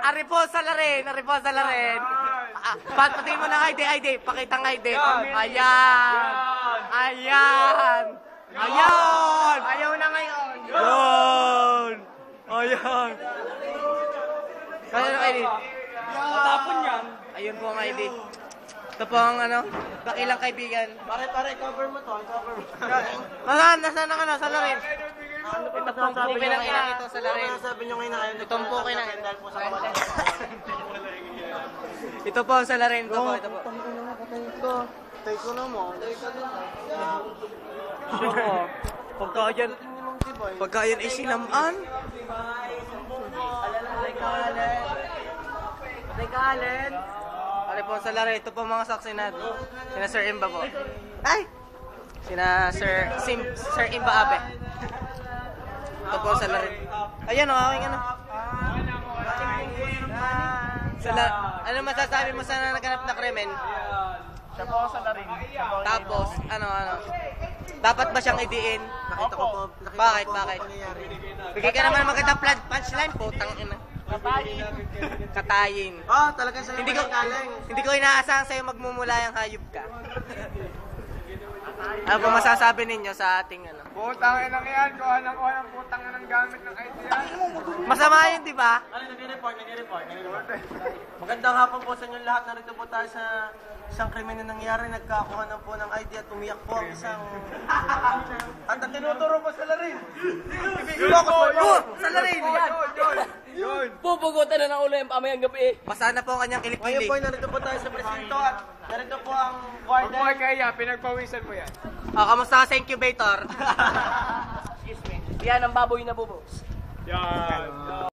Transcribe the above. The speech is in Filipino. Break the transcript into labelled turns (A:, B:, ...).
A: Ari po sa larin. Pati mo ng ID. Pakitang ID. Ayan. Ayaw na ngayon. Ayan. Kaya ng ID.
B: Matapon yan.
A: Ayun po ang ID. Ito po ang kakilang kaibigan.
B: Pare, cover mo to.
A: Nasaan ang sa larin? Ito pong pukin ng inang ito sa larin.
B: Sabi nyo ngayon na kayo.
A: Itong pukin ng
B: Dahil po sa kawalan.
A: Ito po sa larin. Ito po.
B: Tay ko na mo.
A: Pagkayan ay sinamaan. Allen. Alin po sa larin. Ito po mga saksinad. Sina Sir Imba po. Ay! Sina Sir Imba Abe. Ito po sa larin. Ayan o, aking ano masasabi mo sa naganap na krimen?
B: Siya po sa larin.
A: Tapos, dapat ba siyang idiin?
B: Nakita ko po.
A: Bakit? Bigay ka naman magandang punchline po, tangina. Katayin.
B: Talaga sa'yo
A: Hindi ko inaasahan sa'yo magmumula yung hayop ka. Ano po masasabi ninyo sa ating
C: Putang inang yan, kuha ng putang inang gamit ng ID yan.
A: Masama yun, di ba?
B: Nag-report. Magandang hapon po sa inyo lahat. Narito po tayo sa isang krimen na nangyari. Nagkakuha na po ng ID at umiyak po ang isang... At ang tinuturo po sa larin.
A: Sa larin!
D: Pupugutan na ng ulo yung pamayang gabi.
A: Basa na po ang kanyang
B: Ngayon
A: kilik-kilik.
B: po, narito po tayo sa presinto at narito po ang warden.
C: Boy, kaya pinagpawisan mo yan.
A: Kamusta ka sa incubator?
D: Yan ang baboy na bubos.
C: Yan.